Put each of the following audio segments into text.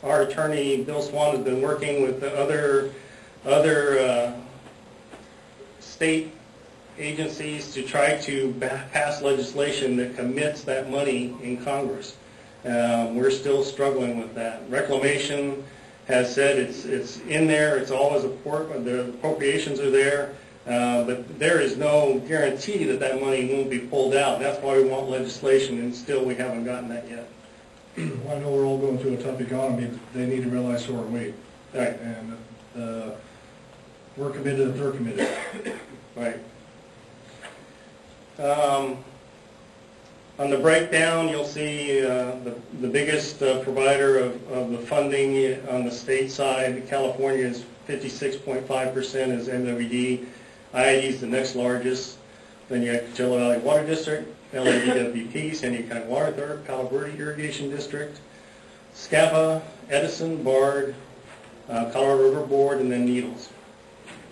our attorney, Bill Swan, has been working with the other state agencies to try to pass legislation that commits that money in Congress. We're still struggling with that. Reclamation has said it's in there, it's always the appropriations are there, but there is no guarantee that that money won't be pulled out. That's why we want legislation, and still we haven't gotten that yet. Well, I know we're all going through a tough economy, but they need to realize so are we. Right. And we're committed if they're committed. Right. On the breakdown, you'll see the biggest provider of the funding on the state side. California is 56.5% is MWD. IID is the next largest. Then you have Coachella Valley Water District, LADWP, San Diego County Water Authority, Palo Verde Irrigation District, SCAPA, Edison, BARD, Colorado River Board, and then Needles.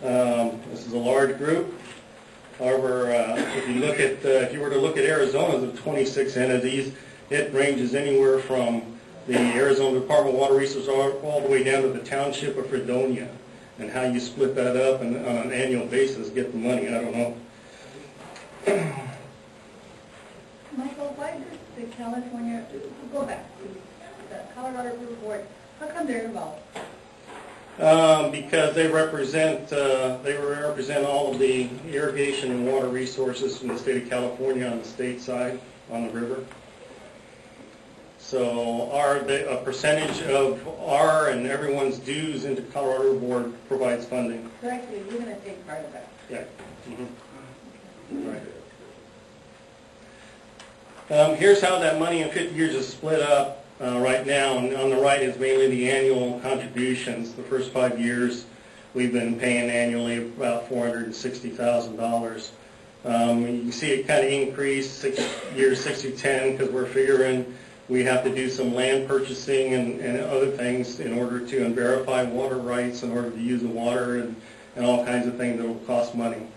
This is a large group. However, if you were to look at Arizona's of 26 entities, it ranges anywhere from the Arizona Department of Water Resources all the way down to the township of Fredonia, and how you split that up and on an annual basis get the money, I don't know. Michael, why does the California, go back to the Colorado River Board, how come they're involved? Because they represent all of the irrigation and water resources from the state of California on the state side, on the river. So a percentage of our and everyone's dues into Colorado River Board provides funding. So actually, you're going to take part of that? Yeah. Mm-hmm. Right. Here's how that money in 50 years is split up. Right now, and on the right is mainly the annual contributions. The first 5 years, we've been paying annually about $460,000. You can see it kind of increased years 6 through 10 because we're figuring we have to do some land purchasing and other things in order to verify water rights, in order to use the water and all kinds of things that will cost money.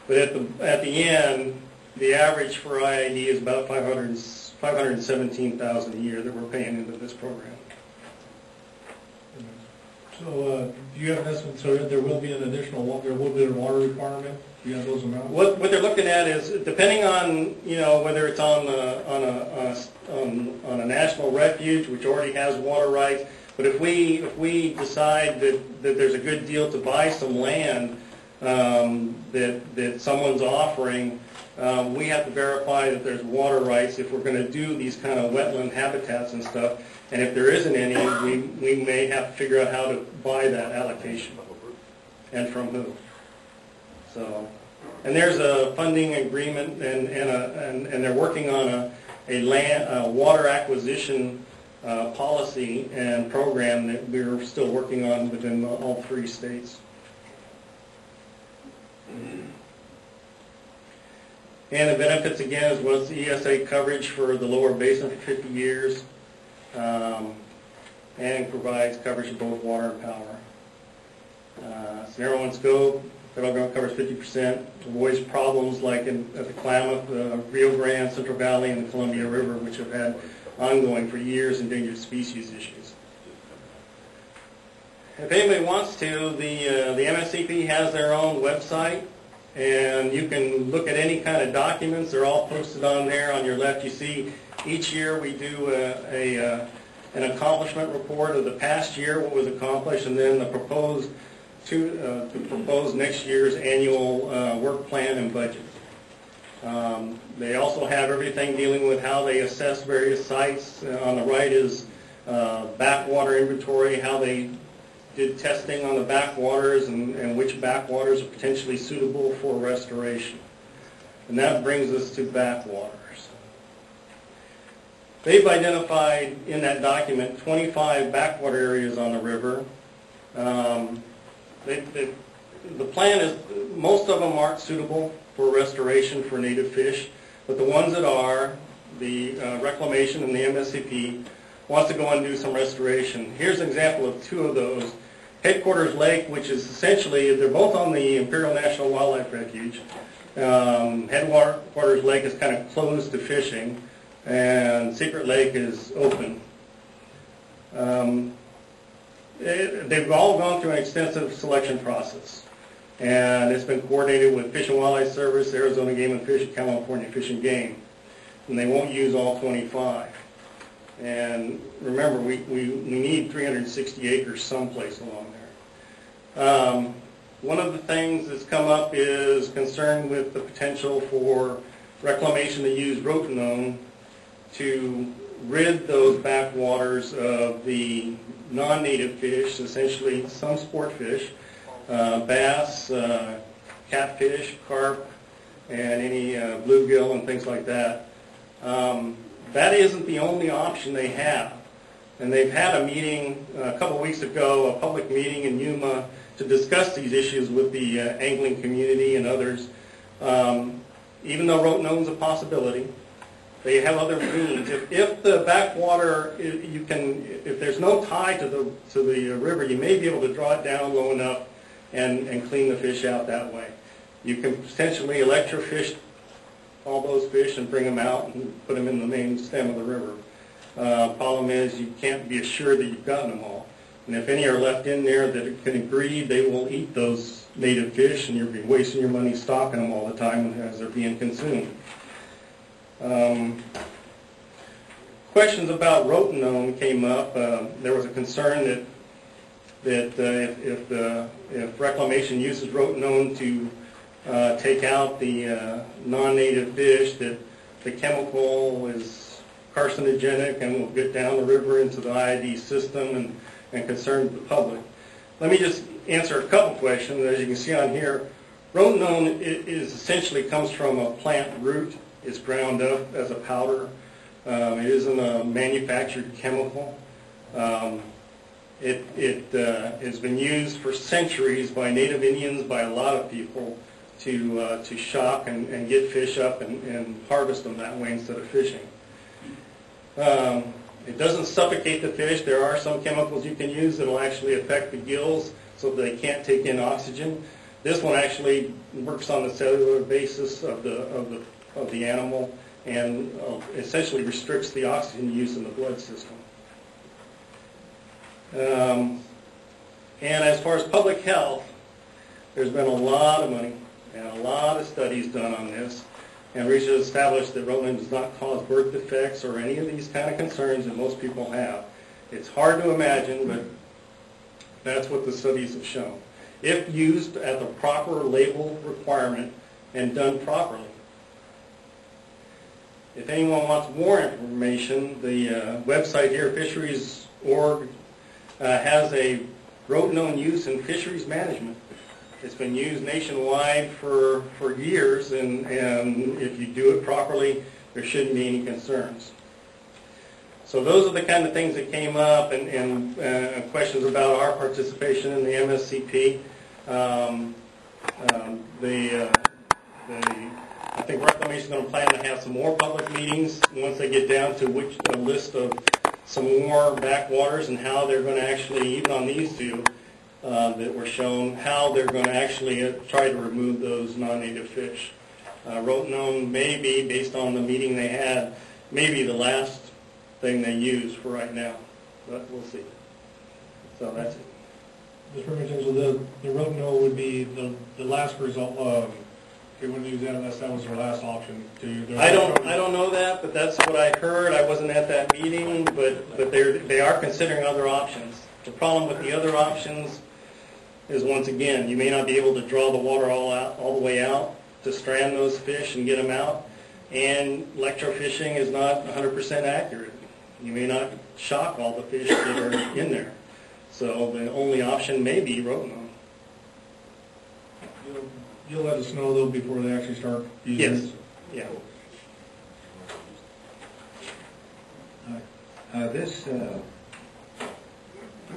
But at the end, the average for IID is about $517,000 a year that we're paying into this program. So, do you have an estimate? So there will be an additional, there will be a water requirement. Do you have those amounts? What they're looking at is, depending on whether it's on a national refuge, which already has water rights. But if we decide that there's a good deal to buy some land that someone's offering. We have to verify that there's water rights if we're going to do these kind of wetland habitats and stuff. And if there isn't any, we may have to figure out how to buy that allocation and from who. So, and there's a funding agreement, and they're working on a water acquisition policy and program that we're still working on within all 3 states. And the benefits, again, was the ESA coverage for the lower basin for 50 years, and provides coverage of both water and power. It's narrow in scope. Federal government covers 50%. Avoids problems like at the Klamath, Rio Grande, Central Valley, and the Columbia River, which have had ongoing for years endangered species issues. If anybody wants to, the MSCP has their own website. And you can look at any kind of documents. They're all posted on there. On your left, you see each year we do an accomplishment report of the past year, what was accomplished, and then the proposed next year's annual work plan and budget. They also have everything dealing with how they assess various sites. On the right is backwater inventory, how they did testing on the backwaters and which backwaters are potentially suitable for restoration. And that brings us to backwaters. They've identified in that document 25 backwater areas on the river. The plan is most of them aren't suitable for restoration for native fish, but the ones that are, the Reclamation and the MSCP wants to go and do some restoration. Here's an example of 2 of those. Headquarters Lake, which is essentially, they're both on the Imperial National Wildlife Refuge. Headquarters Lake is kind of closed to fishing, and Secret Lake is open. They've all gone through an extensive selection process. And it's been coordinated with Fish and Wildlife Service, Arizona Game and Fish, California Fish and Game. And they won't use all 25. And remember, we need 360 acres someplace along there. One of the things that's come up is concern with the potential for reclamation to use rotenone to rid those backwaters of the non-native fish, essentially some sport fish, bass, catfish, carp, and any bluegill and things like that. That isn't the only option they have. And they've had a meeting a couple weeks ago, a public meeting in Yuma, to discuss these issues with the angling community and others. Even though rotenone is a possibility, they have other means. If the backwater, if there's no tide to the river, you may be able to draw it down low enough and clean the fish out that way. You can potentially electrofish all those fish and bring them out and put them in the main stem of the river. Problem is, you can't be assured that you've gotten them all. And if any are left in there that can breed, they will eat those native fish, and you'll be wasting your money stocking them all the time as they're being consumed. Questions about rotenone came up. There was a concern that if reclamation uses rotenone to take out the non-native fish, that the chemical is carcinogenic and will get down the river into the IID system and concern the public. Let me just answer a couple questions. As you can see on here, rotenone is essentially comes from a plant root. It's ground up as a powder. It isn't a manufactured chemical. It has been used for centuries by Native Indians, by a lot of people, to shock and get fish up and harvest them that way instead of fishing. It doesn't suffocate the fish. There are some chemicals you can use that will actually affect the gills so they can't take in oxygen. This one actually works on the cellular basis of the animal and essentially restricts the oxygen use in the blood system. And as far as public health, there's been a lot of money and a lot of studies done on this, and research established that rotenone does not cause birth defects or any of these kind of concerns that most people have. It's hard to imagine, but that's what the studies have shown. If used at the proper label requirement and done properly. If anyone wants more information, the website here, fisheries.org, has a rotenone use in fisheries management. It's been used nationwide for years, and if you do it properly, there shouldn't be any concerns. So those are the kind of things that came up, and questions about our participation in the MSCP. I think Reclamation is going to plan to have some more public meetings once they get down to a list of some more backwaters and how they're going to actually, even on these two that were shown, how they're going to actually try to remove those non-native fish. Rotenone may be, based on the meeting they had, maybe the last thing they use for right now, but we'll see. So that's it. Mr. Remington, so the rotenone would be the last result. They wouldn't use that unless that was their last option. I don't know that, but that's what I heard. I wasn't at that meeting, but they are considering other options. The problem with the other options is, once again, you may not be able to draw the water all the way out to strand those fish and get them out, and electrofishing is not 100% accurate. You may not shock all the fish that are in there. So the only option may be rotenone. You'll let us know, though, before they actually start using Yes. it? Yeah. This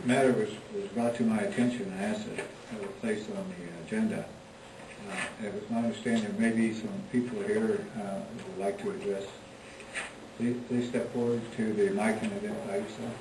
matter was brought to my attention. I asked to have it placed on the agenda. It was my understanding there may be some people here who would like to address. Please step forward to the mic and identify yourself.